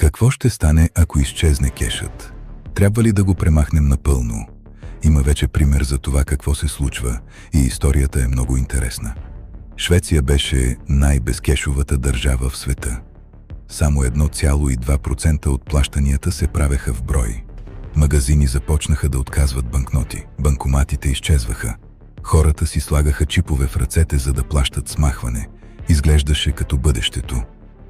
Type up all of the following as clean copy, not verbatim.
Какво ще стане, ако изчезне кешът? Трябва ли да го премахнем напълно? Има вече пример за това какво се случва и историята е много интересна. Швеция беше най-безкешовата държава в света. Само 1,2% от плащанията се правеха в брой. Магазини започнаха да отказват банкноти, банкоматите изчезваха. Хората си слагаха чипове в ръцете, за да плащат с махване. Изглеждаше като бъдещето.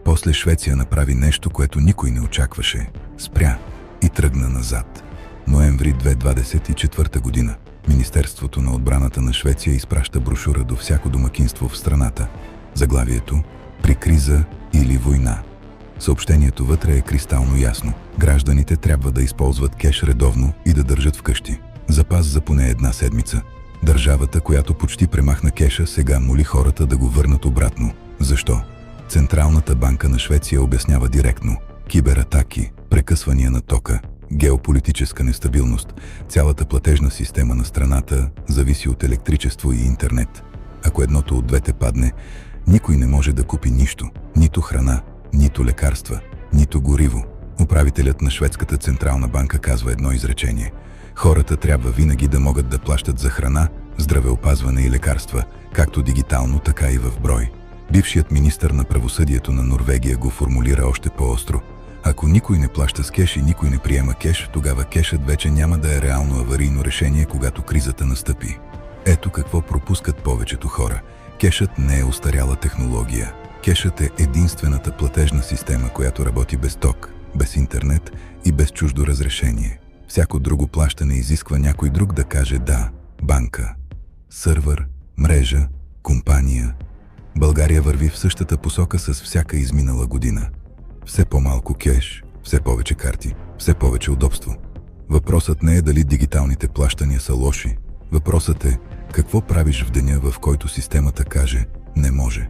После Швеция направи нещо, което никой не очакваше. Спря и тръгна назад. Ноември 2024 година Министерството на отбраната на Швеция изпраща брошура до всяко домакинство в страната. Заглавието «При криза или война». Съобщението вътре е кристално ясно. Гражданите трябва да използват кеш редовно и да държат вкъщи. Запас за поне една седмица. Държавата, която почти премахна кеша, сега моли хората да го върнат обратно. Защо? Централната банка на Швеция обяснява директно. Кибератаки, прекъсвания на тока, геополитическа нестабилност. Цялата платежна система на страната зависи от електричество и интернет. Ако едното от двете падне, никой не може да купи нищо. Нито храна, нито лекарства, нито гориво. Управителят на Шведската централна банка казва едно изречение. Хората трябва винаги да могат да плащат за храна, здравеопазване и лекарства, както дигитално, така и в брой. Бившият министър на правосъдието на Норвегия го формулира още по-остро. Ако никой не плаща с кеш и никой не приема кеш, тогава кешът вече няма да е реално аварийно решение, когато кризата настъпи. Ето какво пропускат повечето хора. Кешът не е остаряла технология. Кешът е единствената платежна система, която работи без ток, без интернет и без чуждо разрешение. Всяко друго плащане изисква някой друг да каже да. Банка, сървър, мрежа, компания. България върви в същата посока с всяка изминала година. Все по-малко кеш, все повече карти, все повече удобство. Въпросът не е дали дигиталните плащания са лоши. Въпросът е какво правиш в деня, в който системата каже «не може».